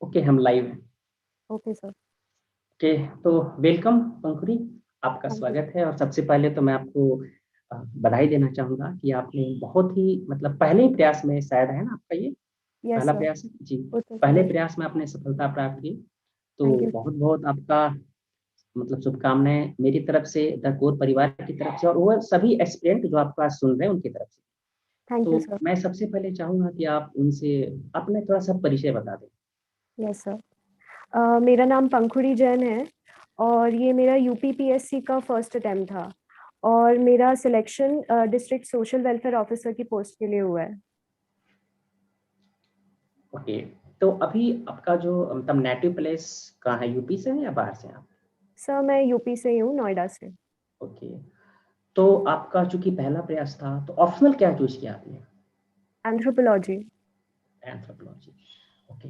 Okay, हम live हैं। Okay sir. Okay, तो वेलकम पंखुड़ी, आपका थैंक यू। स्वागत है। और सबसे पहले तो मैं आपको बधाई देना चाहूँगा कि आपने बहुत ही मतलब पहले ही प्रयास में, शायद है ना आपका ये यस पहला सर। प्रयास है जी। उत्तर पहले प्रदेश। प्रयास में आपने सफलता प्राप्त की, तो थैंक यू। बहुत बहुत आपका मतलब शुभकामनाएं मेरी तरफ से, द कोर परिवार की तरफ से, और वो सभी एस्पिरेंट जो आपका सुन रहे हैं उनकी तरफ से। थैंक यू तो सर। मैं सबसे पहले चाहूँगा कि आप उनसे अपने थोड़ा सा परिचय बता दें। Yes sir. मेरा नाम पंखुड़ी जैन है और ये मेरा यूपीपीएससी का फर्स्ट अटेम्प्ट था और मेरा selection district social welfare officer की पोस्ट के लिए हुआ है। ओके, तो अभी आपका जो मतलब नेटिव प्लेस कहाँ है, यूपी से है या बाहर से हैं आप? सर मैं यूपी से ही हूँ, नोएडा से। ओके, तो आपका चूंकि पहला प्रयास था, तो ऑप्शनल क्या चूज किया आपने? एंथ्रोपोलॉजी। एंथ्रोपोलॉजी। ओके,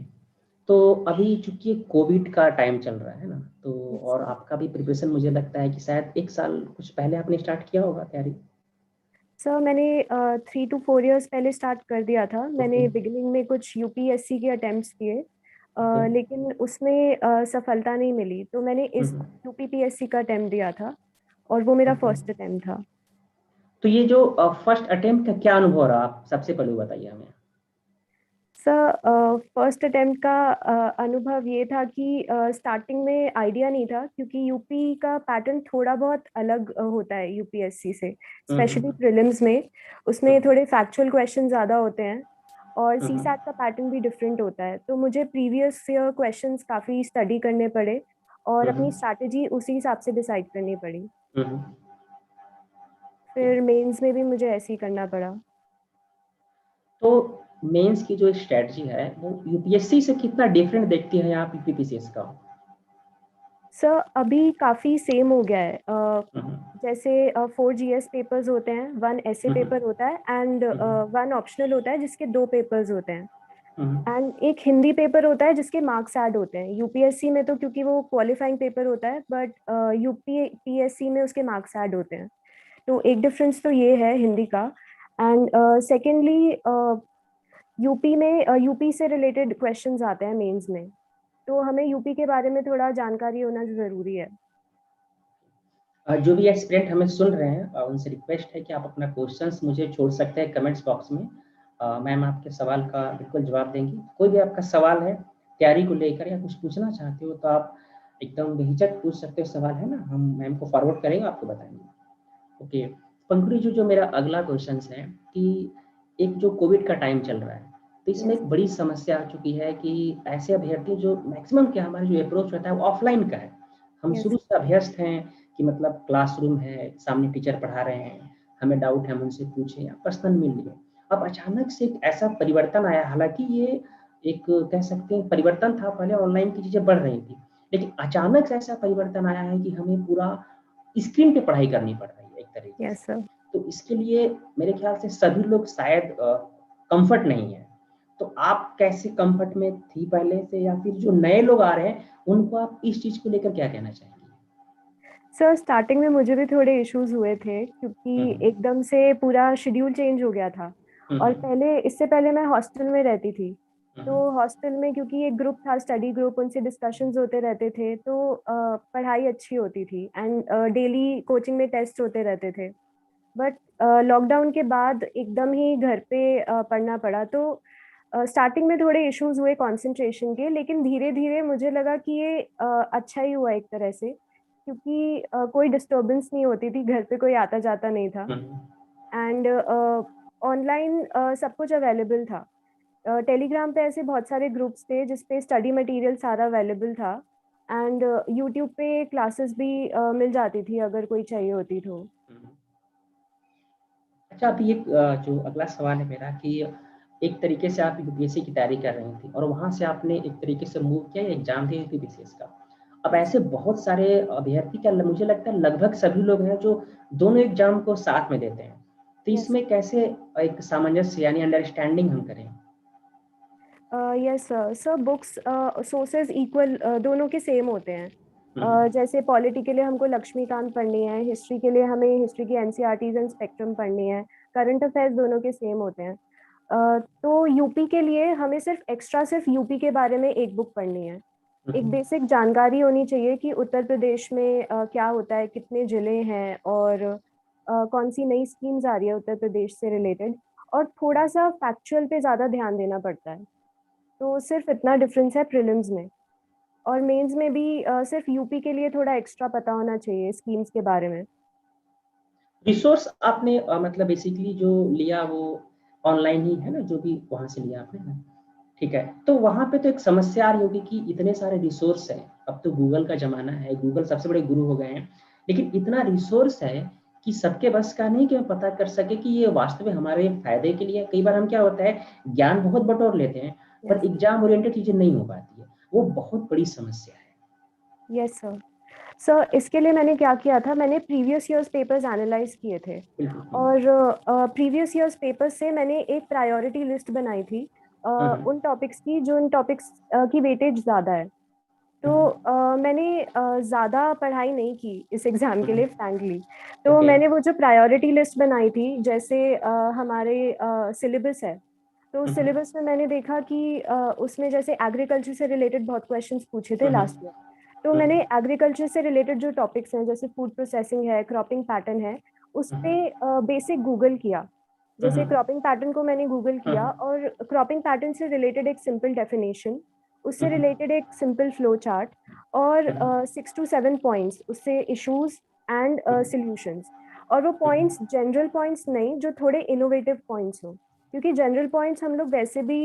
तो अभी चूंकि कोविड का टाइम चल रहा है ना, तो यस और सर। आपका भी प्रिपरेशन मुझे लगता है कि शायद एक साल कुछ पहले आपने स्टार्ट किया होगा तैयारी। सर मैंने 3 to 4 years पहले स्टार्ट कर दिया था। ओके। मैंने बिगिनिंग में कुछ यूपीएससी के अटेम्प्ट्स किए, ओके। लेकिन उसमें सफलता नहीं मिली, तो मैंने इस यूपीपीएससी का अटेम्प्ट दिया था और वो मेरा ओके, फर्स्ट अटेम्प्ट था। तो ये जो फर्स्ट अटेम्प्ट का क्या अनुभव रहा, आप सबसे पहले बताइए हमें। सर फर्स्ट अटेम्प्ट का अनुभव ये था कि स्टार्टिंग में आइडिया नहीं था, क्योंकि यूपी का पैटर्न थोड़ा बहुत अलग होता है यूपीएससी से, स्पेशली हम्म। प्रीलिम्स में। उसमें थोड़े फैक्चुअल क्वेश्चन ज़्यादा होते हैं और हम्म। सीसैट का पैटर्न भी डिफरेंट होता है, तो मुझे प्रीवियस ईयर क्वेश्चंस काफ़ी स्टडी करने पड़े और अपनी हम्म। स्ट्रैटेजी उसी हिसाब से डिसाइड करनी पड़ी। हम्म। फिर मेंस में भी मुझे ऐसे ही करना पड़ा। तो मेंस की जो स्ट्रेटजी है वो यूपीएससी से कितना डिफरेंट देखती है आप यूपीपीसीएस का? सर अभी काफ़ी सेम हो गया है। हम्म। जैसे 4 GS पेपर्स होते हैं, 1 essay हम्म। पेपर होता है एंड हम्म। 1 optional होता है जिसके 2 पेपर्स होते हैं, हम्म। एंड एक हिंदी पेपर होता है जिसके मार्क्स ऐड होते हैं। यूपीएससी में तो क्योंकि वो क्वालिफाइंग पेपर होता है, बट यूपीएससी में उसके मार्क्स ऐड होते हैं। तो एक डिफरेंस तो ये है हिंदी का। एंड सेकेंडली यूपी में यूपी से रिलेटेड क्वेश्चंस आते हैं मेंस में, तो हमें यूपी के बारे में थोड़ा जानकारी होना ज़रूरी है। जो भी एस्पिरेंट हमें सुन रहे हैं, उनसे रिक्वेस्ट है कि आप अपना क्वेश्चंस मुझे छोड़ सकते हैं कमेंट्स बॉक्स में। मैम आपके सवाल का बिल्कुल जवाब देंगी। कोई भी आपका सवाल है तैयारी को लेकर या कुछ पूछना चाहते हो, तो आप एकदम बेहिचक पूछ सकते हो। सवाल है ना, हम मैम को फॉरवर्ड करेंगे, आपको बताएंगे। ओके, पंखुड़ी जो जो मेरा अगला क्वेश्चन है कि एक जो कोविड का टाइम चल रहा है, तो इसमें यस। एक बड़ी समस्या आ चुकी है कि ऐसे अभ्यर्थी जो मैक्सिमम क्या हमारा जो अप्रोच होता है वो ऑफलाइन का है। हम यस। शुरू से अभ्यस्त हैं कि मतलब क्लासरूम है, सामने टीचर पढ़ा रहे हैं, हमें डाउट है हम उनसे पूछें या पर्सनल मिल लिए। अब अचानक से एक ऐसा परिवर्तन आया, हालांकि ये एक कह सकते हैं परिवर्तन था, पहले ऑनलाइन की चीजें बढ़ रही थी, लेकिन अचानक से ऐसा परिवर्तन आया है कि हमें पूरा स्क्रीन पे पढ़ाई करनी पड़ रही है एक तरीके से। Yes sir. तो इसके लिए मेरे ख्याल से सभी लोग शायद कंफर्ट नहीं है। तो आप कैसे कंफर्ट में थी पहले से, या फिर जो नए लोग आ रहे हैं उनको आप इस चीज को लेकर क्या कहना चाहेंगे? सर स्टार्टिंग में मुझे भी थोड़े इश्यूज हुए थे, क्योंकि हम्म। एकदम से पूरा शेड्यूल चेंज हो गया था। और हम्म। इससे पहले मैं हॉस्टल में रहती थी, हम्म। तो हॉस्टल में क्योंकि एक ग्रुप था, स्टडी ग्रुप, उनसे डिस्कशंस होते रहते थे, तो पढ़ाई अच्छी होती थी एंड डेली कोचिंग में टेस्ट होते रहते थे। बट लॉकडाउन के बाद एकदम ही घर पे पढ़ना पड़ा, तो स्टार्टिंग में थोड़े इश्यूज हुए कंसंट्रेशन के, लेकिन धीरे धीरे मुझे लगा कि ये अच्छा ही हुआ एक तरह से, क्योंकि कोई डिस्टरबेंस नहीं होती थी, घर पे कोई आता जाता नहीं था हम्म। एंड ऑनलाइन सब कुछ अवेलेबल था। टेलीग्राम पे ऐसे बहुत सारे ग्रुप्स थे जिसपे स्टडी मटेरियल सारा अवेलेबल था एंड यूट्यूब पे क्लासेस भी मिल जाती थी अगर कोई चाहिए होती तो। हम्म। अच्छा, अभी एक जो अगला सवाल है मेरा कि एक तरीके से आप यूपीएससी की तैयारी कर रही थी और वहां से आपने एक तरीके से मूव किया, एग्जाम दिया यूपीपीसीएस का। अब यस। ऐसे बहुत सारे अभ्यर्थी का मुझे लगता है लगभग सभी लोग हैं जो दोनों एग्जाम को साथ में देते हैं। तो यस। इसमें कैसे एक सामंजस्य यानी अंडरस्टैंडिंग हम करें? Yes sir. Sir books sources equal दोनों के सेम होते हैं। हम्म। जैसे पॉलिटी के लिए हमको लक्ष्मीकांत पढ़नी है, हिस्ट्री के लिए हमें हिस्ट्री की एनसीईआरटीज एंड स्पेक्ट्रम पढ़नी है, करंट अफेयर्स दोनों के सेम होते हैं। तो यूपी के लिए हमें सिर्फ यूपी के बारे में एक बुक पढ़नी है। एक बेसिक जानकारी होनी चाहिए कि उत्तर प्रदेश में क्या होता है, कितने जिले हैं, और कौन सी नई स्कीम्स आ रही है उत्तर प्रदेश से रिलेटेड। और थोड़ा सा फैक्चुअल पे ज़्यादा ध्यान देना पड़ता है। तो सिर्फ इतना डिफरेंस है प्रीलिम्स में। और मेंस में भी सिर्फ यूपी के लिए थोड़ा एक्स्ट्रा पता होना चाहिए स्कीम्स के बारे में। रिसोर्स आपने मतलब बेसिकली जो लिया वो ऑनलाइन ही है ना, जो भी वहां से लिया आपने ना? ठीक है, तो वहां पे तो एक समस्या आ रही होगी कि इतने सारे रिसोर्स हैं, अब तो गूगल का जमाना है, गूगल सबसे बड़े गुरु हो गए हैं, लेकिन इतना रिसोर्स है कि सबके बस का नहीं कि हम पता कर सके कि ये वास्तव में हमारे फायदे के लिए। कई बार हम क्या होता है, ज्ञान बहुत बटोर लेते हैं पर यस एग्जाम ओरिएंटेड चीजें नहीं हो पाती है, वो बहुत बड़ी समस्या है। Yes sir. सर इसके लिए मैंने क्या किया था, मैंने प्रीवियस ईयर्स पेपर्स एनालाइज किए थे। बिल्कुल। और प्रीवियस ईयर्स पेपर्स से मैंने एक प्रायोरिटी लिस्ट बनाई थी उन टॉपिक्स की जो उन टॉपिक्स की वेटेज ज़्यादा है। तो मैंने ज़्यादा पढ़ाई नहीं की इस एग्ज़ाम के लिए फ्रैंकली। तो ओके। मैंने वो जो प्रायोरिटी लिस्ट बनाई थी, जैसे हमारे सिलेबस है, तो सिलेबस में मैंने देखा कि उसमें जैसे एग्रीकल्चर से रिलेटेड बहुत क्वेश्चंस पूछे थे लास्ट ईयर। तो मैंने एग्रीकल्चर से रिलेटेड जो टॉपिक्स हैं, जैसे फूड प्रोसेसिंग है, क्रॉपिंग पैटर्न है, उस पे बेसिक गूगल किया। जैसे क्रॉपिंग पैटर्न को मैंने गूगल किया, और क्रॉपिंग पैटर्न से रिलेटेड एक सिंपल डेफिनेशन, उससे रिलेटेड एक सिंपल फ्लो चार्ट, और 6 to 7 पॉइंट्स उससे इश्यूज एंड सॉल्यूशंस। और वो पॉइंट्स जनरल पॉइंट्स नहीं, जो थोड़े इनोवेटिव पॉइंट्स हो, क्योंकि जनरल पॉइंट्स हम लोग वैसे भी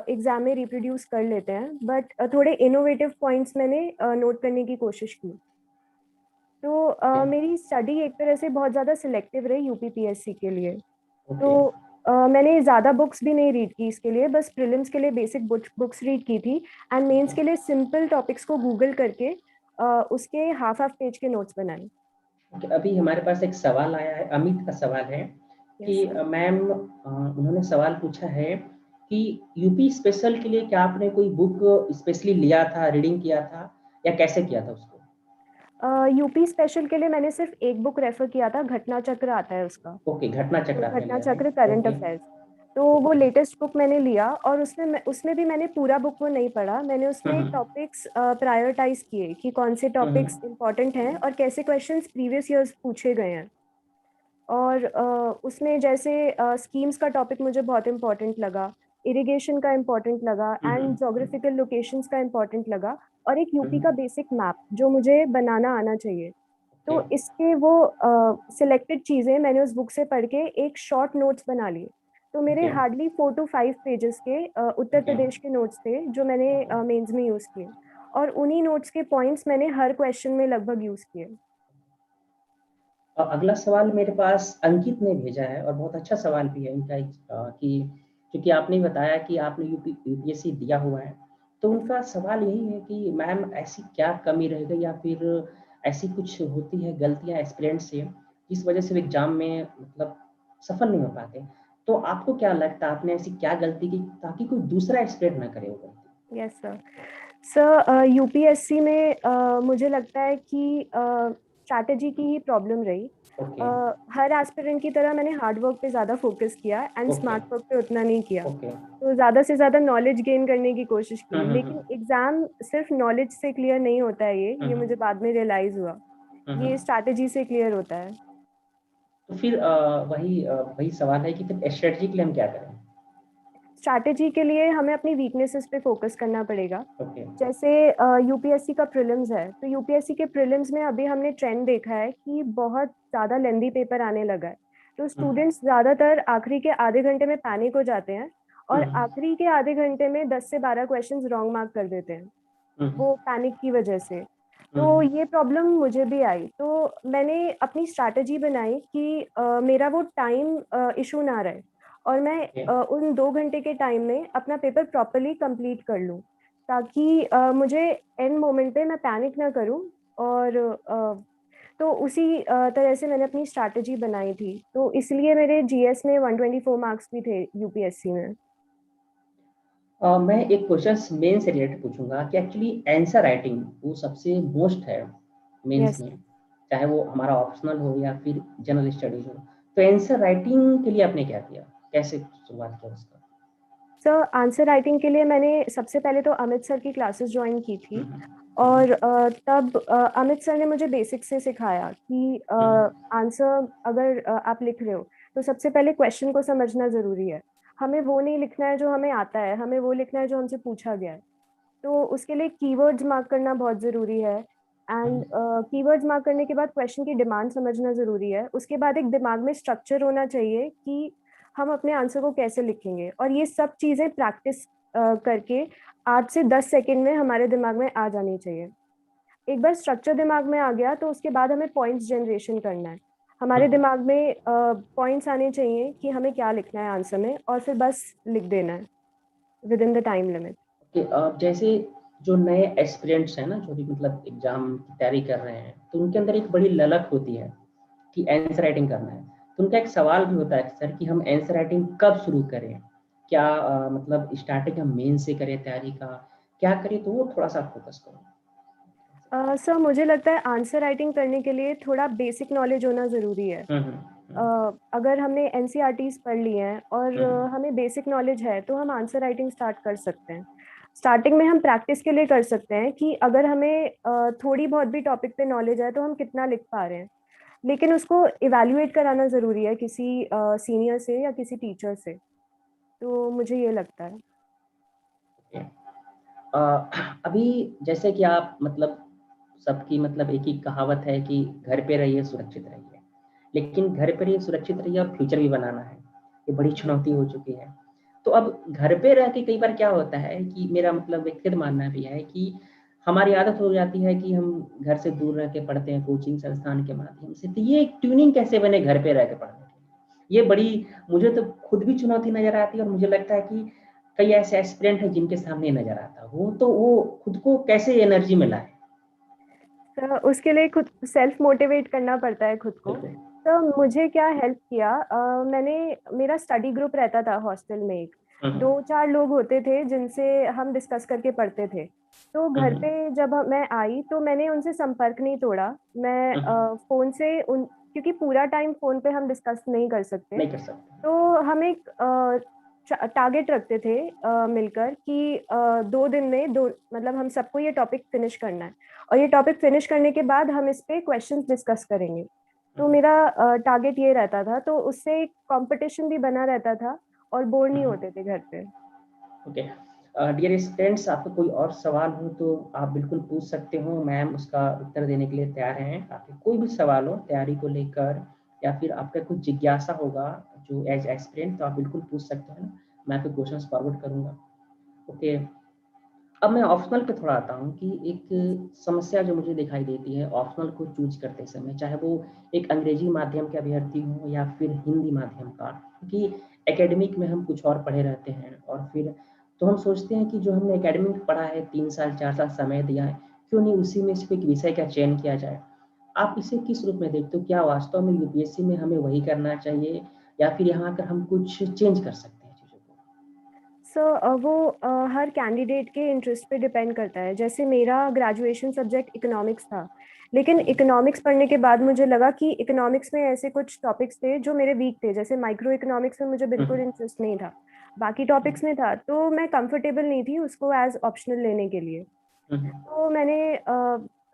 एग्जाम में रिप्रोड्यूस कर लेते हैं, बट थोड़े इनोवेटिव पॉइंट्स मैंने नोट करने की कोशिश की। तो मेरी स्टडी एक तरह से बहुत ज़्यादा सिलेक्टिव रही यूपीपीएससी के लिए। तो ओके। मैंने ज़्यादा बुक्स भी नहीं रीड की इसके लिए, बस प्रीलिम्स के लिए बेसिक बुक्स रीड की थी, एंड मेंस के लिए सिंपल टॉपिक्स को गूगल करके उसके हाफ हाफ पेज के नोट्स बनाए। अभी हमारे पास एक सवाल आया है, अमित का सवाल है कि यस सर। मैम उन्होंने सवाल पूछा है कि यूपी स्पेशल के लिए क्या आपने कोई बुक स्पेशली लिया था, रीडिंग किया था, या कैसे किया था उसको? यूपी स्पेशल के लिए मैंने सिर्फ एक बुक रेफर किया था, घटना चक्र आता है उसका। ओके, घटना तो चक्र आपने घटना लिया, चक्र राइट? Current okay. अफेयर्स। तो वो ओके। लेटेस्ट बुक मैंने लिया, और उसमें भी मैंने पूरा बुक वो नहीं पढ़ा। मैंने उसमें हम्म। टॉपिक्स प्रायोरिटाइज किए कि कौन से टॉपिक्स हम्म। इंपॉर्टेंट हैं और कैसे क्वेश्चंस प्रीवियस ईयर्स पूछे गए हैं। और उसमें जैसे स्कीम्स का टॉपिक मुझे बहुत इंपॉर्टेंट लगा, इरिगेशन का इंपॉर्टेंट लगा, एंड जोग्राफिकल लोकेशंस का इंपॉर्टेंट लगा, और एक यूपी का बेसिक मैप जो मुझे बनाना आना चाहिए। ओके। तो इसके वो सिलेक्टेड चीज़ें मैंने उस बुक से पढ़ के एक शॉर्ट नोट्स बना लिए। तो मेरे ओके। हार्डली 4 to 5 पेजेस के उत्तर ओके। प्रदेश के नोट्स थे जो मैंने मेंस में यूज़ किए। और उन्हीं नोट्स के पॉइंट्स मैंने हर क्वेश्चन में लगभग यूज़ किए। अगला सवाल मेरे पास अंकित ने भेजा है और बहुत अच्छा सवाल भी है उनका, कि क्योंकि आपने बताया कि आपने यूपीएससी दिया हुआ है, तो उनका सवाल यही है कि मैम ऐसी क्या कमी रह गई या फिर ऐसी कुछ होती है गलतियां एस्पिरेंट से जिस वजह से वो एग्जाम में मतलब सफल नहीं हो पाते, तो आपको क्या लगता है आपने ऐसी क्या गलती की ताकि कोई दूसरा एस्पिरेंट ना करे वो गलती? Yes sir. सर यूपीएससी में मुझे लगता है कि स्ट्रैटेजी की ही प्रॉब्लम रही। ओके। हर एस्पिरेंट की तरह मैंने हार्ड वर्क पे ज़्यादा फोकस किया एंड ओके। स्मार्ट वर्क पे उतना नहीं किया। ओके। तो ज़्यादा से ज़्यादा नॉलेज गेन करने की कोशिश की, हम्म। लेकिन एग्ज़ाम सिर्फ नॉलेज से क्लियर नहीं होता है, ये हम्म। मुझे बाद में रियलाइज़ हुआ। ये हम्म। स्ट्रैटेजी से क्लियर होता है। तो फिर वही सवाल है कि फिर स्ट्रेटजी के लिए हम क्या करें? स्ट्रैटेजी के लिए हमें अपनी वीकनेसेस पे फोकस करना पड़ेगा। ओके। जैसे यूपीएससी का प्रीलिम्स है, तो यूपीएससी के प्रीलिम्स में अभी हमने ट्रेंड देखा है कि बहुत ज़्यादा लेंदी पेपर आने लगा है। तो स्टूडेंट्स ज़्यादातर आखिरी के आधे घंटे में पैनिक हो जाते हैं, और आखिरी के आधे घंटे में 10 से 12 क्वेश्चंस रॉन्ग मार्क कर देते हैं, वो पैनिक की वजह से। तो ये प्रॉब्लम मुझे भी आई, तो मैंने अपनी स्ट्रैटेजी बनाई कि मेरा वो टाइम इशू ना रहे, और मैं उन 2 घंटे के टाइम में अपना पेपर प्रॉपरली कंप्लीट कर लूँ, ताकि मुझे एंड मोमेंट पे मैं पैनिक ना करूँ। और तो उसी तरह से मैंने अपनी स्ट्रैटेजी बनाई थी, तो इसलिए मेरे जीएस में 124 मार्क्स भी थे यूपीएससी में। मैं एक क्वेश्चन मेन से रिलेटेड पूछूंगा कि एक्चुअली आंसर राइटिंग वो सबसे मोस्ट है मेंस यस। में, चाहे वो हमारा ऑप्शनल हो या फिर जनरल स्टडीज हो, तो आंसर राइटिंग के लिए आपने क्या किया? कैसे शुरुआत किया उसका? सर आंसर राइटिंग के लिए मैंने सबसे पहले तो अमित सर की क्लासेस ज्वाइन की थी। हम्म, और तब अमित सर ने मुझे बेसिक से सिखाया कि हम्म, आंसर अगर आप लिख रहे हो तो सबसे पहले क्वेश्चन को समझना ज़रूरी है। हमें वो नहीं लिखना है जो हमें आता है, हमें वो लिखना है जो हमसे पूछा गया है। तो उसके लिए कीवर्ड्स मार्क करना बहुत ज़रूरी है। एंड कीवर्ड्स मार्क करने के बाद क्वेश्चन की डिमांड समझना ज़रूरी है। उसके बाद एक दिमाग में स्ट्रक्चर होना चाहिए कि हम अपने आंसर को कैसे लिखेंगे, और ये सब चीज़ें प्रैक्टिस करके 8 से 10 सेकंड में हमारे दिमाग में आ जानी चाहिए। एक बार स्ट्रक्चर दिमाग में आ गया तो उसके बाद हमें पॉइंट्स जनरेशन करना है। हमारे हम्म। दिमाग में पॉइंट्स आने चाहिए कि हमें क्या लिखना है आंसर में, और फिर बस लिख देना है with in the time limit. कि जैसे जो नए एस्पिरेंट्स हैं ना, जो भी मतलब एग्जाम की तैयारी कर रहे हैं, तो उनके अंदर एक बड़ी ललक होती है कि आंसर राइटिंग करना है। तो उनका एक सवाल भी होता है सर कि हम आंसर राइटिंग कब शुरू करें, क्या मतलब स्टार्टिंग हम मेन से करें तैयारी का, क्या करें, तो वो थोड़ा सा फोकस करो। सर मुझे लगता है आंसर राइटिंग करने के लिए थोड़ा बेसिक नॉलेज होना ज़रूरी है। अगर हमने एनसीईआरटीज पढ़ ली हैं और हमें बेसिक नॉलेज है तो हम आंसर राइटिंग स्टार्ट कर सकते हैं। स्टार्टिंग में हम प्रैक्टिस के लिए कर सकते हैं कि अगर हमें थोड़ी बहुत भी टॉपिक पे नॉलेज है तो हम कितना लिख पा रहे हैं। लेकिन उसको इवैल्यूएट कराना ज़रूरी है किसी सीनियर से या किसी टीचर से। तो मुझे ये लगता है। अ, अभी जैसे कि आप मतलब सबकी मतलब एक ही कहावत है कि घर पे रहिए सुरक्षित रहिए, लेकिन घर पे रहिए सुरक्षित रहिए और फ्यूचर भी बनाना है, ये बड़ी चुनौती हो चुकी है। तो अब घर पे रह के कई बार क्या होता है कि मेरा मतलब व्यक्तिगत मानना भी है कि हमारी आदत हो जाती है कि हम घर से दूर रह के पढ़ते हैं कोचिंग संस्थान के माध्यम से, तो ये एक ट्यूनिंग कैसे बने घर पे रह के पढ़ने की, ये बड़ी मुझे तो खुद भी चुनौती नजर आती है। और मुझे लगता है कि कई ऐसे एस्पिरेंट हैं जिनके सामने नजर आता हो, तो वो खुद को कैसे एनर्जी में लाए? तो उसके लिए खुद सेल्फ मोटिवेट करना पड़ता है खुद को। बिल्कुल। तो मुझे क्या हेल्प किया, मैंने मेरा स्टडी ग्रुप रहता था हॉस्टल में। एक हम्म, 2-4 लोग होते थे जिनसे हम डिस्कस करके पढ़ते थे। तो घर हम्म, पे जब मैं आई तो मैंने उनसे संपर्क नहीं तोड़ा। मैं हम्म, फोन से उन क्योंकि पूरा टाइम फोन पे हम डिस्कस नहीं कर सकते। नहीं कर सकते। तो हम एक टारगेट रखते थे मिलकर कि 2 दिन में दो मतलब हम सबको ये टॉपिक फिनिश करना है, और ये टॉपिक फिनिश करने के बाद हम इस पे क्वेश्चंस डिस्कस करेंगे। तो मेरा टारगेट ये रहता था, तो उससे कंपटीशन भी बना रहता था और बोर नहीं होते थे घर पे। ओके। डियर स्टूडेंट्स, आपको कोई और सवाल हो तो आप बिल्कुल पूछ सकते हो, मैम उसका उत्तर देने के लिए तैयार हैं। आपके कोई भी सवाल हो तैयारी को लेकर, या फिर आपका कुछ जिज्ञासा होगा जो एज एक्सपीरियंस, तो आप बिल्कुल पूछ सकते हैं, मैं आपके क्वेश्चंस फॉरवर्ड करूंगा। ओके। अब मैं ऑप्शनल पे थोड़ा आता हूँ कि एक समस्या जो मुझे दिखाई देती है ऑप्शनल को चूज करते समय, चाहे वो एक अंग्रेजी माध्यम के अभ्यर्थी हो या फिर हिंदी माध्यम का, क्योंकि एकेडमिक में हम कुछ और पढ़े रहते हैं, और फिर तो हम सोचते हैं कि जो हमने एकेडमिक पढ़ा है 3 साल 4 साल समय दिया है, क्यों नहीं उसी में से एक विषय का चयन किया जाए। आप इसे किस रूप में देखते हो? क्या वास्तव में यूपीएससी में हमें वही करना चाहिए, या फिर यहाँ आकर हम कुछ चेंज कर सकते हैं चीजों को? सो वो हर कैंडिडेट के इंटरेस्ट पे डिपेंड करता है। जैसे मेरा ग्रेजुएशन सब्जेक्ट इकोनॉमिक्स था, लेकिन इकोनॉमिक्स पढ़ने के बाद मुझे लगा कि इकोनॉमिक्स में ऐसे कुछ टॉपिक्स थे जो मेरे वीक थे। जैसे माइक्रो इकोनॉमिक्स में मुझे बिल्कुल इंटरेस्ट नहीं था, बाकी टॉपिक्स में था, तो मैं कंफर्टेबल नहीं थी उसको एज ऑप्शनल लेने के लिए। तो मैंने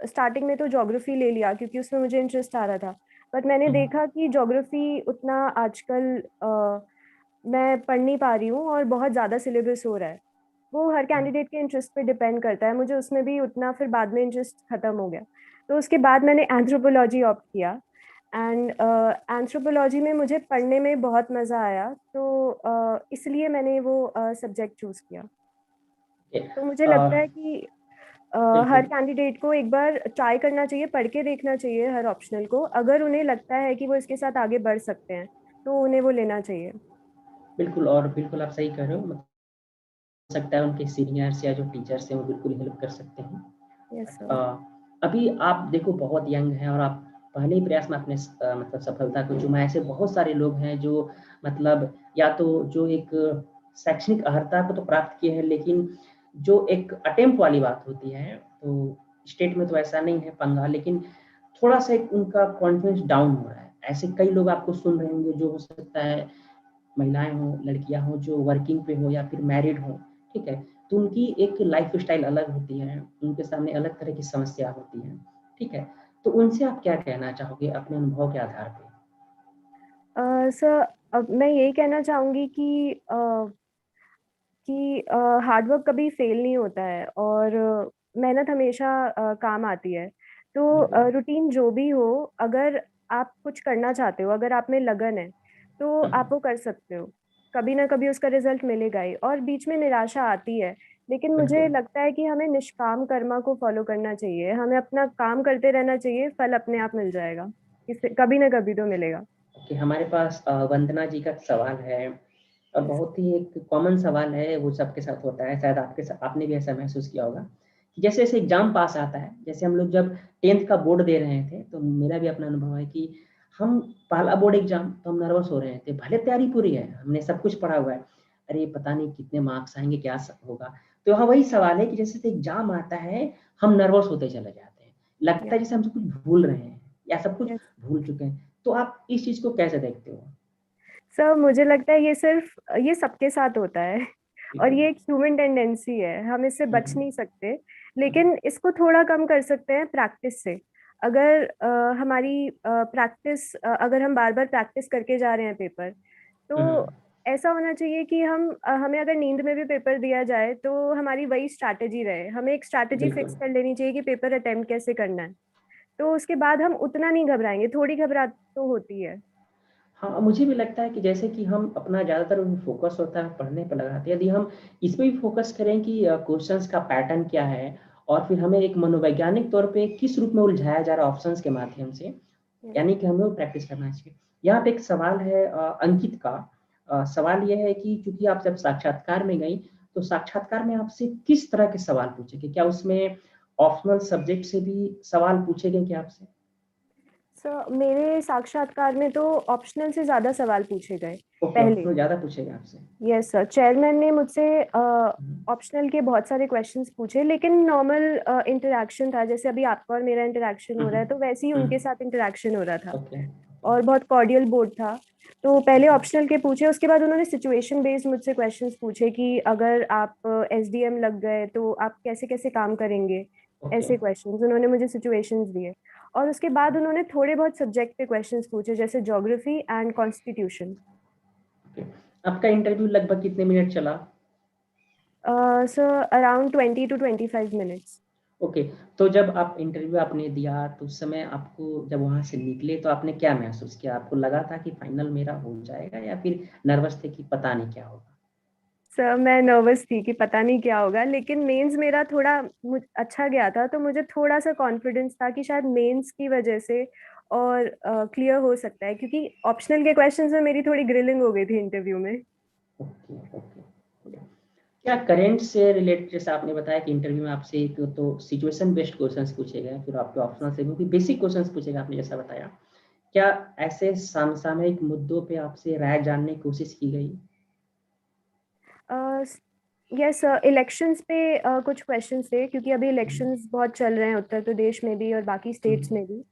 स्टार्टिंग में तो ज्योग्राफी ले लिया क्योंकि उसमें मुझे इंटरेस्ट आ रहा था। बट मैंने देखा कि ज्योग्राफी उतना आजकल मैं पढ़ नहीं पा रही हूँ और बहुत ज़्यादा सिलेबस हो रहा है। वो हर कैंडिडेट के इंटरेस्ट पे डिपेंड करता है। मुझे उसमें भी उतना फिर बाद में इंटरेस्ट खत्म हो गया, तो उसके बाद मैंने एंथ्रोपोलॉजी ऑप्ट किया। एंड एंथ्रोपोलॉजी में मुझे पढ़ने में बहुत मज़ा आया, तो इसलिए मैंने वो सब्जेक्ट चूज़ किया। तो मुझे लगता है कि हर बिल्कुल। कैंडिडेट को एक बार ट्राई करना चाहिए, पढ़ के देखना चाहिए हर ऑप्शनल को। अगर उन्हें लगता है कि वो इसके साथ आगे बढ़ सकते हैं तो उन्हें वो लेना चाहिए। बिल्कुल, और बिल्कुल आप सही कह रहे हो, मतलब हो सकता है उनके सीनियर्स या जो टीचर्स हैं वो बिल्कुल हेल्प कर सकते हैं। Yes but sir. अभी आप देखो बहुत यंग हैं, और आप पहले ही प्रयास में अपने मतलब सफलता को चूमा। ऐसे बहुत सारे लोग हैं जो मतलब या तो जो एक शैक्षणिक अर्हता को तो प्राप्त किए हैं, लेकिन जो एक अटेम्प्ट वाली बात होती है, तो स्टेट में तो ऐसा नहीं है पंगा, लेकिन थोड़ा सा एक उनका कॉन्फिडेंस डाउन हो रहा है। ऐसे कई लोग आपको सुन रहे होंगे जो हो सकता है महिलाएं हों, लड़कियां हों जो वर्किंग पे हो या फिर मैरिड हो, ठीक है, तो उनकी एक लाइफ स्टाइल अलग होती है, उनके सामने अलग तरह की समस्या होती है, ठीक है, तो उनसे आप क्या कहना चाहोगे अपने अनुभव के आधार पे? सर, अब मैं यही कहना चाहूँगी कि हार्ड वर्क कभी फेल नहीं होता है, और मेहनत हमेशा काम आती है। बिल्कुल। तो रूटीन जो भी हो, अगर आप कुछ करना चाहते हो, अगर आप में लगन है, तो आप वो कर सकते हो। कभी ना कभी उसका रिजल्ट मिलेगा ही, और बीच में निराशा आती है, लेकिन मुझे बिल्कुल। लगता है कि हमें निष्काम कर्मा को फॉलो करना चाहिए, हमें अपना काम करते रहना चाहिए, फल अपने आप मिल जाएगा, इससे कभी ना कभी तो मिलेगा। कि हमारे पास वंदना जी का सवाल है, और बहुत ही एक कॉमन सवाल है, वो सबके साथ होता है, शायद आपके साथ आपने भी ऐसा महसूस किया होगा कि जैसे जैसे एग्जाम पास आता है, जैसे हम लोग जब 10th का बोर्ड दे रहे थे, तो मेरा भी अपना अनुभव है कि हम पहला बोर्ड एग्जाम तो हम नर्वस हो रहे थे, भले तैयारी पूरी है, हमने सब कुछ पढ़ा हुआ है, अरे पता नहीं कितने मार्क्स आएंगे, क्या होगा। तो यहाँ वही सवाल है कि जैसे जैसे एग्जाम आता है, हम नर्वस होते चले जाते हैं, लगता है यस, जैसे हम सब कुछ भूल रहे हैं या सब कुछ यस भूल चुके हैं। तो आप इस चीज को कैसे देखते हो? सर, मुझे लगता है ये सबके साथ होता है, ठीक और है। ये एक ह्यूमन टेंडेंसी है, हम इससे बच हम्म। नहीं सकते। हम्म। लेकिन इसको थोड़ा कम कर सकते हैं प्रैक्टिस से। अगर हमारी प्रैक्टिस, अगर हम बार बार प्रैक्टिस करके जा रहे हैं पेपर, हम्म। तो ऐसा होना चाहिए कि हमें अगर नींद में भी पेपर दिया जाए, तो हमारी वही स्ट्रैटेजी रहे, हमें एक स्ट्रैटेजी फिक्स बिल्कुल। कर लेनी चाहिए कि पेपर अटेम्प्ट कैसे करना है। तो उसके बाद हम उतना नहीं घबराएंगे, थोड़ी घबराहट तो होती है। हाँ, मुझे भी लगता है कि जैसे कि हम अपना ज़्यादातर फोकस होता है पढ़ने पर लगाते हैं, यदि हम इस पे भी फोकस करें कि क्वेश्चंस का पैटर्न क्या है, और फिर हमें एक मनोवैज्ञानिक तौर पे किस रूप में उलझाया जा रहा है ऑप्शंस के माध्यम से, यानी कि हमें वो प्रैक्टिस करना चाहिए। यहाँ पे एक सवाल है अंकित का। सवाल ये है कि चूंकि आप जब साक्षात्कार में गई, तो साक्षात्कार में आपसे किस तरह के सवाल पूछे गए? क्या उसमें ऑप्शनल सब्जेक्ट से भी सवाल पूछे गए क्या आपसे? सर, मेरे साक्षात्कार में तो ऑप्शनल से ज्यादा सवाल पूछे गए ओके, पहले। ऑप्शनल ज़्यादा पूछे गए आपसे। यस सर, चेयरमैन ने मुझसे हम्म। ऑप्शनल के बहुत सारे क्वेश्चंस पूछे, लेकिन नॉर्मल इंटरेक्शन था, जैसे अभी आपका और मेरा इंटरेक्शन हो रहा है, तो वैसे ही उनके साथ इंटरेक्शन हो रहा था, ओके। और बहुत कॉर्डियल बोर्ड था। तो पहले ओके। ऑप्शनल के पूछे, उसके बाद उन्होंने सिचुएशन बेस्ड मुझसे क्वेश्चंस पूछे कि अगर आप एसडीएम लग गए तो आप कैसे कैसे काम करेंगे। ओके। ऐसे क्वेश्चंस उन्होंने मुझे सिचुएशंस दिए, और उसके बाद उन्होंने थोड़े बहुत सब्जेक्ट पे क्वेश्चंस पूछे, जैसे ज्योग्राफी एंड कॉन्स्टिट्यूशन। ओके। आपका इंटरव्यू लगभग कितने मिनट चला? Sir, around 20 to 25 minutes। Okay. तो जब आप इंटरव्यू आपने दिया, तो उस समय आपको जब वहां से निकले तो आपने क्या महसूस किया? आपको लगा था कि फाइनल मेरा हो जाएगा, या फिर नर्वस थे कि पता नहीं क्या होगा? सर, मैं नर्वस थी कि पता नहीं क्या होगा, लेकिन मेंस मेरा थोड़ा अच्छा गया था, तो मुझे थोड़ा सा कॉन्फिडेंस था कि शायद मेंस की वजह से और क्लियर हो सकता है, क्योंकि ऑप्शनल के क्वेश्चंस में मेरी थोड़ी ग्रिलिंग हो गई थी इंटरव्यू में। ओके। ओके। ओके। क्या करेंट से रिलेटेड, जैसे आपने बताया कि इंटरव्यू में आपसे एक तो सिचुएशन बेस्ड क्वेश्चंस पूछे गए, फिर आपके ऑप्शनल से भी बेसिक क्वेश्चंस पूछे गए, आपने जैसा बताया, क्या ऐसे समसामयिक मुद्दों पे आपसे राय जानने की कोशिश की गई? यस सर, इलेक्शंस पे कुछ क्वेश्चंस थे, क्योंकि अभी हम्म। इलेक्शंस बहुत चल रहे हैं उत्तर प्रदेश में भी और बाकी स्टेट्स हम्म। में भी।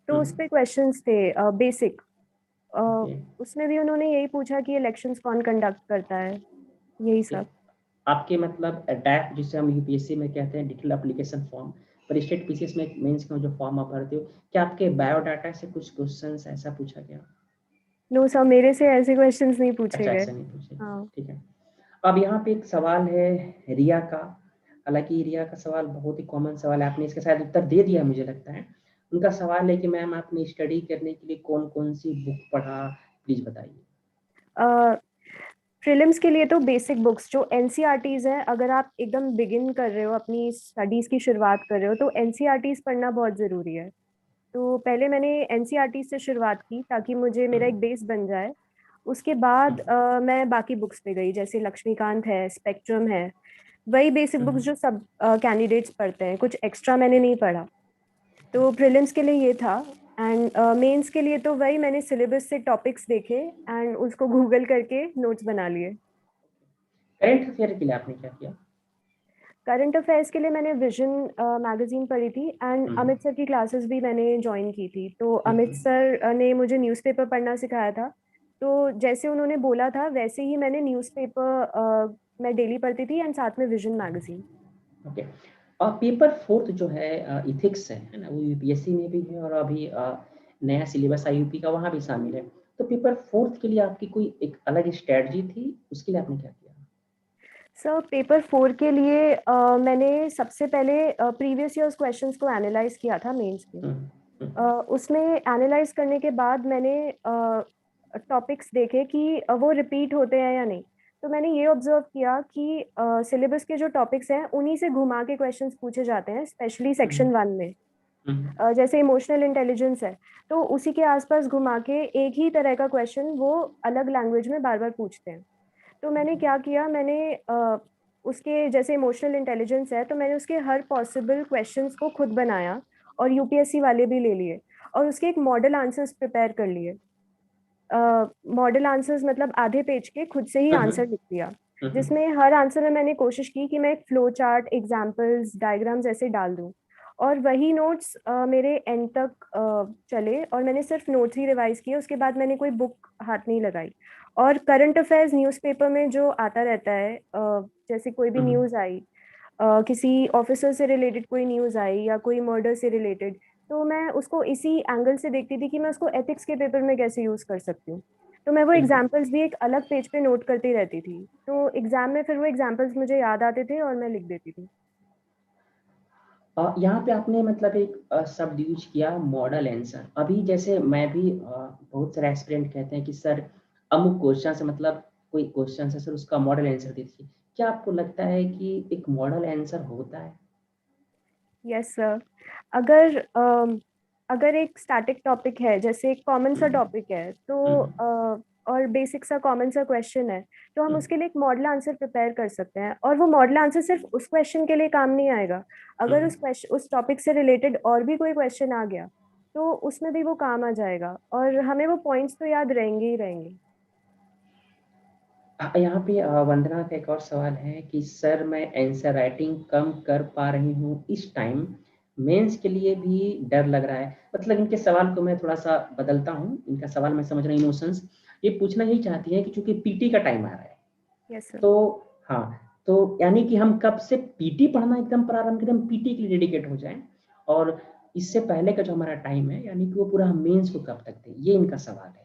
तो उस हम्म। पे क्वेश्चंस थे बेसिक। ओके। उसमें भी उन्होंने यही पूछा कि इलेक्शंस कौन कंडक्ट करता है, यही ओके। सब। आपके मतलब डैट, जिसे हम यूपीएससी में कहते हैं डिटेल एप्लीकेशन फॉर्म, पर स्टेट पीसीएस में मेंस का जो फॉर्म आप भरते हो, क्या आपके बायोडाटा से कुछ क्वेश्चंस ऐसा पूछा गया? नो सर, मेरे से ऐसे क्वेश्चंस नहीं पूछे अच्छा, गए। ऐसा नहीं पूछे। हाँ। ठीक है। अब यहाँ पे एक सवाल है रिया का। हालांकि रिया का सवाल बहुत ही कॉमन सवाल है, आपने इसका शायद उत्तर दे दिया मुझे लगता है। उनका सवाल है कि मैम आपने स्टडी करने के लिए कौन कौन सी बुक पढ़ा, प्लीज बताइए। प्रीलिम्स के लिए तो बेसिक बुक्स जो एनसीईआरटीज हैं, अगर आप एकदम बिगिन कर रहे हो, अपनी स्टडीज की शुरुआत कर रहे हो, तो एनसीईआरटीज पढ़ना बहुत ज़रूरी है। तो पहले मैंने एनसीईआरटी से शुरुआत की, ताकि मुझे मेरा एक बेस बन जाए। उसके बाद मैं बाकी बुक्स पे गई, जैसे लक्ष्मीकांत है, स्पेक्ट्रम है, वही बेसिक बुक्स जो सब कैंडिडेट्स पढ़ते हैं, कुछ एक्स्ट्रा मैंने नहीं पढ़ा। तो प्रीलिम्स के लिए ये था। एंड मेंस के लिए तो वही मैंने सिलेबस से टॉपिक्स देखे एंड उसको गूगल करके नोट्स बना लिए। करंट अफेयर के लिए आपने क्या किया? करंट अफेयर्स के लिए मैंने विजन मैगजीन पढ़ी थी, एंड हम्म। अमित सर की क्लासेस भी मैंने ज्वाइन की थी। तो अमित हम्म। सर ने मुझे न्यूज़पेपर पढ़ना सिखाया था, तो जैसे उन्होंने बोला था वैसे ही मैंने न्यूज़पेपर मैं डेली पढ़ती थी एंड साथ में विजन मैगजीन। ओके। और पेपर फोर्थ जो है इथिक्स है ना, वो यूपीएससी में भी है और अभी नया सिलेबस आईयूपी का वहाँ भी शामिल है। तो पेपर फोर्थ के लिए आपकी कोई एक अलग स्ट्रेटजी थी, उसके लिए आपने क्या किया? सर पेपर 4 के लिए मैंने सबसे पहले प्रीवियस ईयर्स क्वेश्चंस को एनालाइज किया था मेंस के। हम्म, उसमें एनालाइज करने के बाद मैंने टॉपिक्स देखे कि वो रिपीट होते हैं या नहीं। तो मैंने ये ऑब्जर्व किया कि सिलेबस के जो टॉपिक्स हैं उन्हीं से घुमा के क्वेश्चंस पूछे जाते हैं, स्पेशली हम्म, सेक्शन 1 में। हम्म, जैसे इमोशनल इंटेलिजेंस है तो उसी के आसपास घुमा के एक ही तरह का क्वेश्चन वो अलग लैंग्वेज में बार बार पूछते हैं। तो मैंने क्या किया, मैंने उसके जैसे इमोशनल इंटेलिजेंस है तो मैंने उसके हर पॉसिबल क्वेश्चंस को खुद बनाया और यूपीएससी वाले भी ले लिए और उसके एक मॉडल आंसर्स प्रिपेयर कर लिए। मॉडल आंसर्स मतलब आधे पेज के खुद से ही हम्म, आंसर लिख दिया, हम्म, जिसमें हर आंसर में मैंने कोशिश की कि मैं एक फ्लो चार्ट, एग्जाम्पल्स, डायग्राम्स ऐसे डाल दूं। और वही नोट्स मेरे एंड तक चले और मैंने सिर्फ नोट्स ही रिवाइज किए, उसके बाद मैंने कोई बुक हाथ नहीं लगाई। और करंट अफेयर्स न्यूज़पेपर में जो आता रहता है, जैसे कोई भी हम्म, न्यूज़ आई, किसी ऑफिसर से रिलेटेड कोई न्यूज़ आई या कोई मर्डर से रिलेटेड, तो मैं उसको इसी एंगल से देखती थी कि मैं उसको एथिक्स के पेपर में कैसे यूज़ कर सकती हूँ। तो मैं वो बिल्कुल। एग्जाम्पल्स भी एक अलग पेज पे नोट करती रहती थी, तो एग्जाम में फिर वो एग्जाम्पल्स मुझे याद आते थे और मैं लिख देती थी। यहाँ पे आपने मतलब एक शब्द यूज किया मॉडल आंसर। अभी जैसे मैं भी बहुत सारे एस्पिरेंट कहते हैं कि सर अमुक क्वेश्चन से मतलब कोई क्वेश्चन है सर उसका मॉडल आंसर दीजिए। क्या आपको लगता है कि एक मॉडल आंसर होता है? Yes sir. अगर अगर एक स्टैटिक टॉपिक है, जैसे एक कॉमन सा हम्म, टॉपिक है तो हम्म, और बेसिक सा कॉमन सा क्वेश्चन है, तो हम हम्म, उसके लिए एक मॉडल आंसर प्रिपेयर कर सकते हैं और वो मॉडल आंसर सिर्फ उस क्वेश्चन के लिए काम नहीं आएगा। अगर हम्म। उस टॉपिक से रिलेटेड और भी कोई क्वेश्चन आ गया तो उसमें भी वो काम आ जाएगा और हमें वो पॉइंट्स तो याद रहेंगे ही रहेंगे। यहाँ पे वंदना का एक और सवाल है कि सर मैं आंसर राइटिंग कम कर पा रही हूँ इस टाइम, मेंस के लिए भी डर लग रहा है। मतलब इनके सवाल को मैं थोड़ा सा बदलता हूँ, इनका सवाल मैं समझ रहा हूँ। इमोशंस ये पूछना यही चाहती है कि चूंकि पीटी का टाइम आ रहा है, यस सर। तो हाँ, तो यानी कि हम कब से पीटी पढ़ना एकदम प्रारंभ करें, हम पीटी के लिए डेडिकेट हो जाएं, और इससे पहले का जो हमारा टाइम है यानी कि वो पूरा हम मेंस को कब तक दें, ये इनका सवाल है।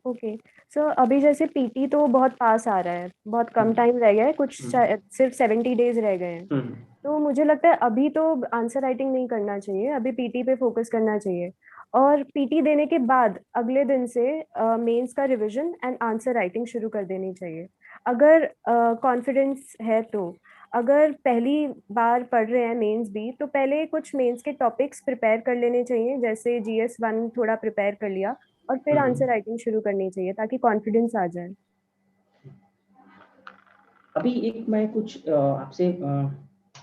ओके सो अभी जैसे पीटी तो बहुत पास आ रहा है, बहुत कम हम्म, टाइम रह गया है, कुछ हम्म, सिर्फ 70 डेज रह गए हैं। हम्म, तो मुझे लगता है अभी तो आंसर राइटिंग नहीं करना चाहिए, अभी पीटी पे फोकस करना चाहिए। और पीटी देने के बाद अगले दिन से मेंस का रिवीजन एंड आंसर राइटिंग शुरू कर देनी चाहिए, अगर कॉन्फिडेंस है तो। अगर पहली बार पढ़ रहे हैं मेंस भी, तो पहले कुछ मेंस के टॉपिक्स प्रिपेयर कर लेने चाहिए, जैसे GS1 थोड़ा प्रिपेयर कर लिया और फिर हम्म। आंसर राइटिंग शुरू करनी चाहिए ताकि कॉन्फिडेंस आ जाए। अभी एक मैं कुछ आपसे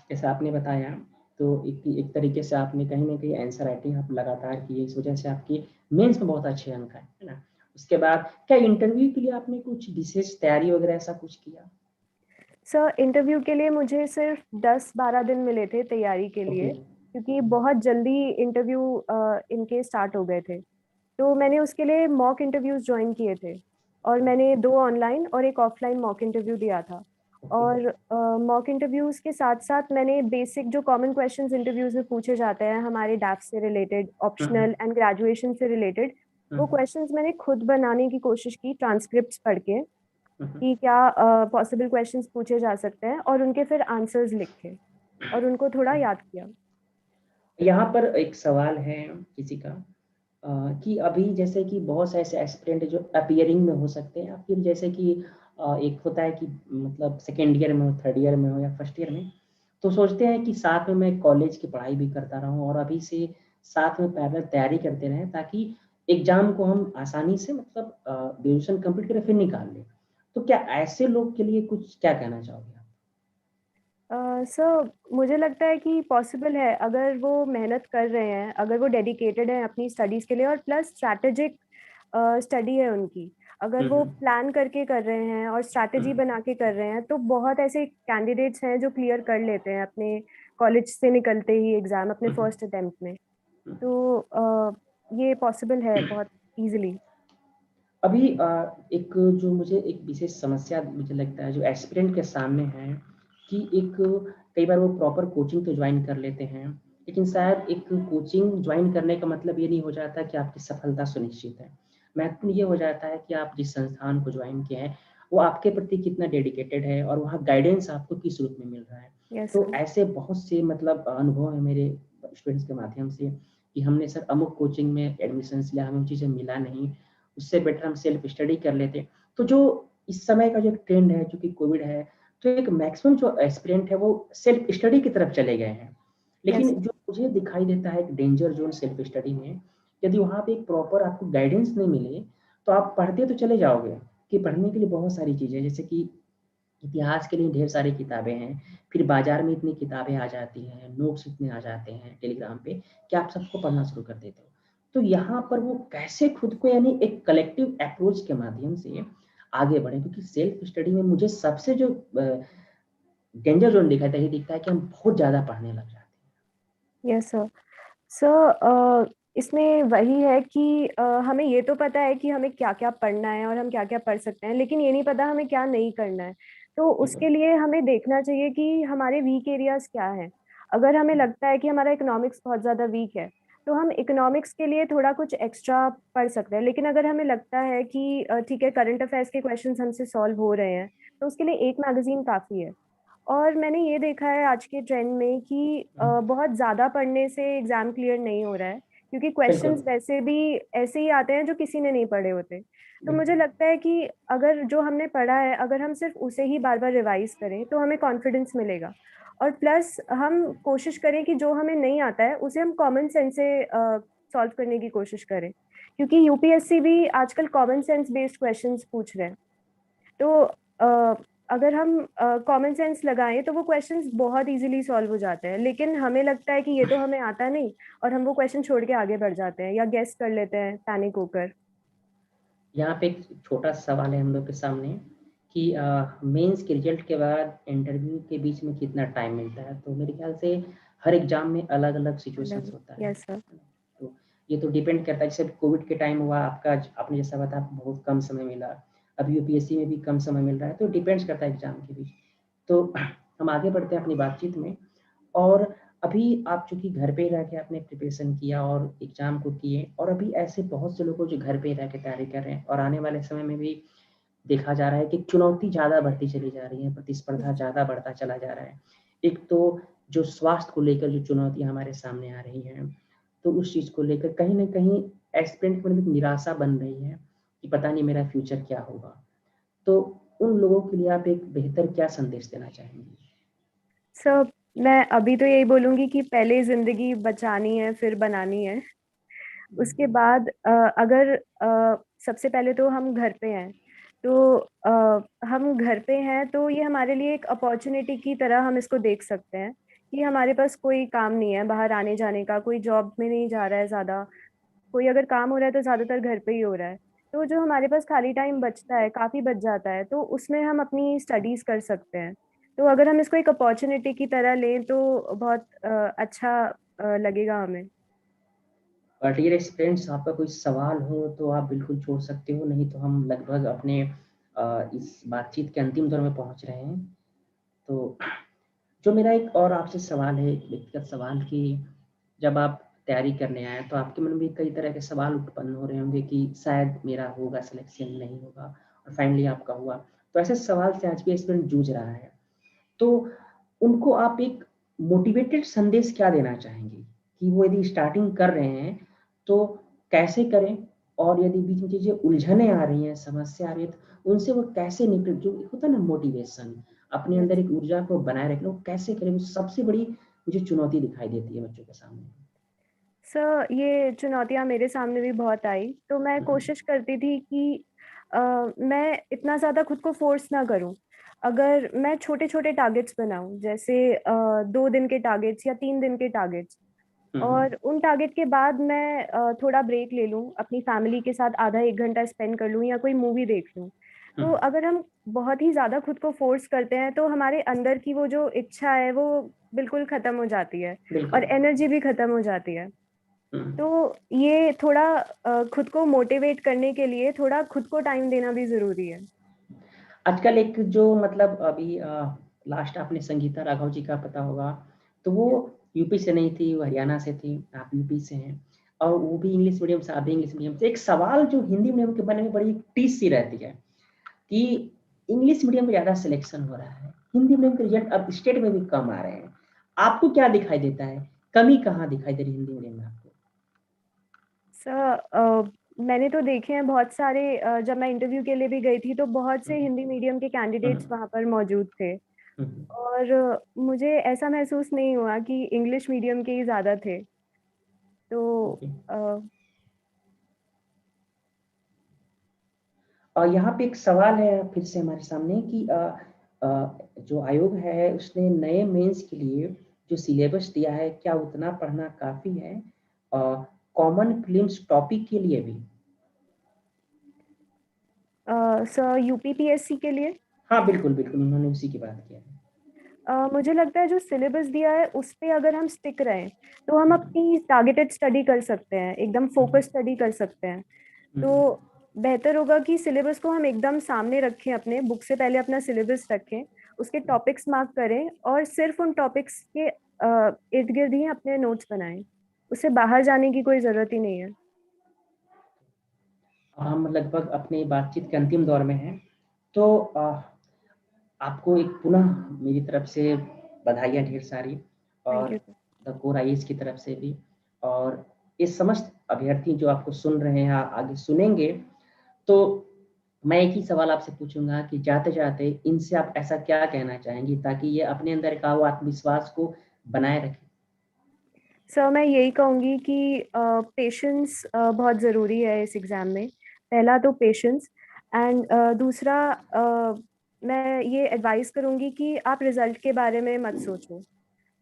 जैसा आपने बताया, तो एक एक तरीके से आपने कहीं ना कहीं आंसर राइटिंग आप लगातार की, इस वजह से आपकी मेंस में बहुत अच्छे अंक है ना। उसके बाद क्या इंटरव्यू के लिए आपने कुछ विशेष तैयारी वगैरह ऐसा कुछ किया? सर इंटरव्यू के लिए मुझे सिर्फ 10-12 दिन मिले थे तैयारी के ओके। लिए, क्योंकि बहुत जल्दी इंटरव्यू इनके स्टार्ट हो गए थे। तो मैंने उसके लिए मॉक इंटरव्यूज ज्वाइन किए थे और मैंने 2 ऑनलाइन और एक ऑफलाइन मॉक इंटरव्यू दिया था। ओके। और मॉक इंटरव्यूज के साथ साथ मैंने बेसिक जो कॉमन क्वेश्चंस इंटरव्यूज में पूछे जाते हैं हमारे डैफ से related, hmm, optional and graduation से रिलेटेड, वो हम्म, क्वेश्चंस मैंने खुद बनाने की कोशिश की ट्रांसक्रिप्ट्स पढ़ के, हम्म। कि क्या पॉसिबल क्वेश्चंस पूछे जा सकते हैं और उनके फिर आंसर्स लिखे और उनको थोड़ा याद किया। यहाँ पर एक सवाल है किसी का, कि अभी जैसे कि बहुत से ऐसे एस्पिरेंट जो अपीयरिंग में हो सकते हैं, या फिर जैसे कि एक होता है कि मतलब सेकेंड ईयर में हो, थर्ड ईयर में हो, या फर्स्ट ईयर में, तो सोचते हैं कि साथ में मैं कॉलेज की पढ़ाई भी करता रहूं और अभी से साथ में पैरेलल तैयारी करते रहें, ताकि एग्जाम को हम आसानी से मतलब ग्रेजुएशन कंप्लीट करें फिर निकाल लें। तो क्या ऐसे लोग के लिए कुछ क्या कहना चाहोगे आप? सर मुझे लगता है कि पॉसिबल है, अगर वो मेहनत कर रहे हैं, अगर वो डेडिकेटेड हैं अपनी स्टडीज के लिए और प्लस स्ट्रैटेजिक स्टडी है उनकी, अगर वो हम्म, प्लान करके कर रहे हैं और स्ट्रैटेजी हम्म, बना के कर रहे हैं, तो बहुत ऐसे कैंडिडेट्स हैं जो क्लियर कर लेते हैं अपने कॉलेज से निकलते ही एग्जाम अपने हम्म, फर्स्ट अटेम्प्ट में। हम्म। तो ये पॉसिबल है बहुत इजीली। अभी एक जो मुझे एक विशेष समस्या मुझे लगता है जो एस्पिरेंट के सामने है कि एक कई बार वो प्रॉपर कोचिंग तो ज्वाइन कर लेते हैं, लेकिन शायद एक कोचिंग ज्वाइन करने का मतलब ये नहीं हो जाता कि आपकी सफलता सुनिश्चित है। महत्वपूर्ण ये हो जाता है कि आप जिस संस्थान को ज्वाइन किए हैं वो आपके प्रति कितना डेडिकेटेड है और वहाँ गाइडेंस आपको किस रूप में मिल रहा है। यस तो सर। ऐसे बहुत से मतलब अनुभव है मेरे स्टूडेंट्स के माध्यम से कि हमने सर अमुक कोचिंग में एडमिशन लिया, हमें चीज़ें मिला नहीं, उससे बेटर हम सेल्फ स्टडी कर लेते। तो जो इस समय का जो ट्रेंड है, चूंकि कोविड है, तो एक मैक्सिमम जो एस्पिरेंट है वो सेल्फ स्टडी की तरफ चले गए हैं। यस लेकिन जो मुझे दिखाई देता है एक डेंजर जोन सेल्फ स्टडी में, यदि वहाँ पे एक प्रॉपर आपको गाइडेंस नहीं मिले तो आप पढ़ते तो चले जाओगे कि पढ़ने के लिए बहुत सारी चीज़ें, जैसे कि इतिहास के लिए ढेर सारी किताबें हैं, फिर बाजार में इतनी किताबें आ जाती हैं, नोट्स इतने आ जाते हैं टेलीग्राम पे कि आप सबको पढ़ना शुरू कर देते हो। तो यहाँ पर वो कैसे खुद को यानी एक कलेक्टिव अप्रोच के माध्यम से आगे बढ़े, क्योंकि सेल्फ स्टडी में मुझे सबसे जो डेंजर जोन दिखाता है ये दिखता है कि हम बहुत ज़्यादा पढ़ने लग जाते यस सर। सर इसमें वही है कि हमें ये तो पता है कि हमें क्या क्या पढ़ना है और हम क्या क्या पढ़ सकते हैं, लेकिन ये नहीं पता हमें क्या नहीं करना है। तो हैं। उसके लिए हमें देखना चाहिए कि हमारे वीक एरियाज क्या हैं। अगर हमें लगता है कि हमारा इकोनॉमिक्स बहुत ज़्यादा वीक है तो हम इकोनॉमिक्स के लिए थोड़ा कुछ एक्स्ट्रा पढ़ सकते हैं। लेकिन अगर हमें लगता है कि ठीक है, करंट अफेयर्स के क्वेश्चंस हमसे सॉल्व हो रहे हैं, तो उसके लिए एक मैगजीन काफ़ी है। और मैंने ये देखा है आज के ट्रेंड में कि बहुत ज़्यादा पढ़ने से एग्जाम क्लियर नहीं हो रहा है, क्योंकि बिल्कुल। क्वेश्चंस वैसे भी ऐसे ही आते हैं जो किसी ने नहीं पढ़े होते। तो मुझे बिल्कुल। लगता है कि अगर जो हमने पढ़ा है अगर हम सिर्फ उसे ही बार बार रिवाइज करें तो हमें कॉन्फिडेंस मिलेगा। और प्लस हम कोशिश करें कि जो हमें नहीं आता है उसे हम कॉमन सेंस से सॉल्व करने की कोशिश करें, क्योंकि यूपीएससी भी आजकल कॉमन सेंस बेस्ड क्वेश्चंस पूछ रहे हैं। तो अगर हम कॉमन सेंस लगाएं तो वो क्वेश्चंस बहुत इजीली सॉल्व हो जाते हैं, लेकिन हमें लगता है कि ये तो हमें आता नहीं और हम वो क्वेश्चन छोड़ के आगे बढ़ जाते हैं या गेस कर लेते हैं पैनिक होकर। यहाँ पे एक छोटा सवाल है हम लोग के सामने कि मेंस के रिजल्ट के बाद इंटरव्यू के बीच में कितना टाइम मिलता है। तो मेरे ख्याल से हर एग्जाम में अलग अलग सिचुएशंस होता है यस सर। ना? तो ये तो डिपेंड करता है, जैसे कोविड के टाइम हुआ आपका, आपने जैसा बताया आपको बहुत कम समय मिला, अब यूपीएससी में भी कम समय मिल रहा है, तो डिपेंड्स करता है एग्जाम के बीच। तो हम आगे बढ़ते हैं अपनी बातचीत में। और अभी आप चूंकि घर पे रह के आपने प्रिपरेशन किया और एग्जाम को किए, और अभी ऐसे बहुत से लोग जो घर पे रह के तैयारी कर रहे हैं और आने वाले समय में भी देखा जा रहा है कि चुनौती ज़्यादा बढ़ती चली जा रही है, प्रतिस्पर्धा ज़्यादा बढ़ता चला जा रहा है। एक तो जो स्वास्थ्य को लेकर जो चुनौतियाँ हमारे सामने आ रही हैं, तो उस चीज़ को लेकर कहीं न कहीं एस्पिरेंट को लेकर निराशा बन रही है कि पता नहीं मेरा फ्यूचर क्या होगा। तो उन लोगों के लिए आप एक बेहतर क्या संदेश देना चाहेंगी? सर मैं अभी तो यही बोलूंगी कि पहले जिंदगी बचानी है फिर बनानी है। उसके बिल्कुल। बाद अगर सबसे पहले तो हम घर पे हैं, तो हम घर पे हैं तो ये हमारे लिए एक अपॉर्चुनिटी की तरह हम इसको देख सकते हैं कि हमारे पास कोई काम नहीं है बाहर आने जाने का, कोई जॉब में नहीं जा रहा है ज़्यादा, कोई अगर काम हो रहा है तो ज़्यादातर घर पे ही हो रहा है। तो जो हमारे पास खाली टाइम बचता है, काफ़ी बच जाता है, तो उसमें हम अपनी स्टडीज़ कर सकते हैं। तो अगर हम इसको एक अपॉर्चुनिटी की तरह लें तो बहुत अच्छा लगेगा हमें। डियर स्टूडेंट्स, आपका कोई सवाल हो तो आप बिल्कुल छोड़ सकते हो, नहीं तो हम लगभग अपने इस बातचीत के अंतिम दौर में पहुंच रहे हैं। तो जो मेरा एक और आपसे सवाल है, एक व्यक्तिगत सवाल, कि जब आप तैयारी करने आए तो आपके मन में कई तरह के सवाल उत्पन्न हो रहे होंगे कि शायद मेरा होगा सिलेक्शन, नहीं होगा, और फाइनली आपका हुआ। तो ऐसे सवाल से आज भी स्टूडेंट जूझ रहा है, तो उनको आप एक मोटिवेटेड संदेश क्या देना चाहेंगे कि वो यदि स्टार्टिंग कर रहे हैं तो कैसे करें, और यदि बीच में चीजें उलझने आ रही हैं, समस्या आ रही है, तो उनसे वो कैसे निकले, जो होता है ना मोटिवेशन, अपने अंदर यस एक ऊर्जा को बनाए रखना, वो कैसे करें, वो सबसे बड़ी मुझे चुनौती दिखाई देती है बच्चों के सामने। सर, ये चुनौतियाँ मेरे सामने भी बहुत आई, तो मैं हम्म। कोशिश करती थी कि मैं इतना ज़्यादा खुद को फोर्स ना करूं। अगर मैं छोटे छोटे टारगेट्स बनाऊं, जैसे 2 दिन के टारगेट्स या 3 दिन के टारगेट्स, हम्म। और उन टारगेट के बाद मैं थोड़ा ब्रेक ले लूं, अपनी फैमिली के साथ आधा 1 घंटा स्पेंड कर लूं या कोई मूवी देख लूं। तो हम्म। अगर हम बहुत ही ज़्यादा खुद को फोर्स करते हैं तो हमारे अंदर की वो जो इच्छा है वो बिल्कुल ख़त्म हो जाती है और बिल्कुल। एनर्जी भी ख़त्म हो जाती है। तो ये थोड़ा खुद को मोटिवेट करने के लिए थोड़ा खुद को टाइम देना भी जरूरी है। आजकल एक जो मतलब अभी लास्ट आपने संगीता राघव जी का पता होगा, तो वो यूपी से नहीं थी, वो हरियाणा से थी, आप यूपी से हैं, और वो भी इंग्लिश मीडियम से, आप भी इंग्लिश मीडियम से। एक सवाल जो हिंदी मीडियम के बारे में बड़ी टीस सी रहती है कि इंग्लिश मीडियम में ज़्यादा सिलेक्शन हो रहा है, हिंदी मीडियम के रिजल्ट अब स्टेट में भी कम आ रहे हैं। आपको क्या दिखाई देता है, कमी कहाँ दिखाई दे रही है हिंदी मीडियम में आपको? सर मैंने तो देखे हैं बहुत सारे, जब मैं इंटरव्यू के लिए भी गई थी तो बहुत से हिंदी मीडियम के कैंडिडेट्स वहाँ पर मौजूद थे, और मुझे ऐसा महसूस नहीं हुआ कि इंग्लिश मीडियम के ही ज़्यादा थे। तो अ, और यहाँ पे एक सवाल है फिर से हमारे सामने कि जो आयोग है उसने नए मेंस के लिए जो सिलेबस दिया है, क्या उतना पढ़ना काफी है कॉमन फिल्म्स टॉपिक के लिए भी? सर यूपीपीएससी के लिए हाँ बिल्कुल बिल्कुल, उन्होंने उसी की बात किया है। मुझे लगता है जो सिलेबस दिया है उस पे अगर हम स्टिक रहें तो हम अपनी टारगेटेड स्टडी कर सकते हैं, एकदम फोकस स्टडी कर सकते हैं। तो बेहतर होगा कि सिलेबस को हम एकदम सामने रखें, अपने बुक से पहले अपना सिलेबस रखें, उसके टॉपिक्स मार्क करें और सिर्फ उन टॉपिक्स के इर्द गिर्द ही अपने नोट्स बनाएं। उससे बाहर जाने की कोई ज़रूरत ही नहीं है। हम लगभग अपनी बातचीत के अंतिम दौर में हैं, तो आपको एक पुनः मेरी तरफ से बधाइयाँ ढेर सारी, थैंक और you sir. The core IAS की तरफ से भी, और ये समस्त अभ्यर्थी जो आपको सुन रहे हैं, आगे सुनेंगे, तो मैं एक ही सवाल आपसे पूछूंगा कि जाते-जाते इनसे आप ऐसा क्या कहना चाहेंगी ताकि ये अपने अंदर का वो आत्मविश्वास को बनाए रखें? सर मैं यही कहूँगी कि पेशेंस बहुत ज़रूरी है इस एग्ज़ाम में। पहला तो पेशेंस, एंड दूसरा मैं ये एडवाइस करूँगी कि आप रिज़ल्ट के बारे में मत सोचो,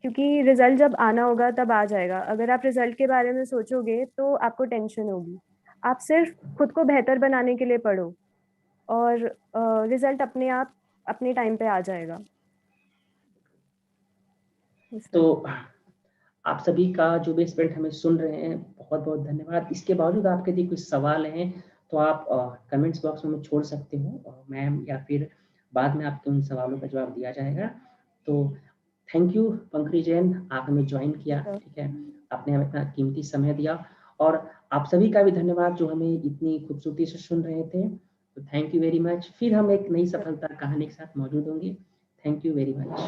क्योंकि रिज़ल्ट जब आना होगा तब आ जाएगा। अगर आप रिज़ल्ट के बारे में सोचोगे तो आपको टेंशन होगी। आप सिर्फ खुद को बेहतर बनाने के लिए पढ़ो, और रिज़ल्ट अपने आप अपने टाइम पे आ जाएगा। तो सर आप सभी का जो भी स्टूडेंट हमें सुन रहे हैं, बहुत-बहुत धन्यवाद। इसके बावजूद आपके यदि कोई सवाल हैं, तो आप कमेंट्स बॉक्स में छोड़ सकते हो मैम, या फिर बाद में आपके उन सवालों का जवाब दिया जाएगा। तो थैंक यू पंकज जैन, आप हमें जॉइन किया, सर ठीक है? आपने हमें इतना कीमती समय दिया, और आप सभी का भी धन्यवाद जो हमें इतनी खूबसूरती से सुन रहे थे। तो थैंक यू वेरी मच। फिर हम एक नई सर सफलता कहानी के साथ मौजूद होंगे। Thank you very much.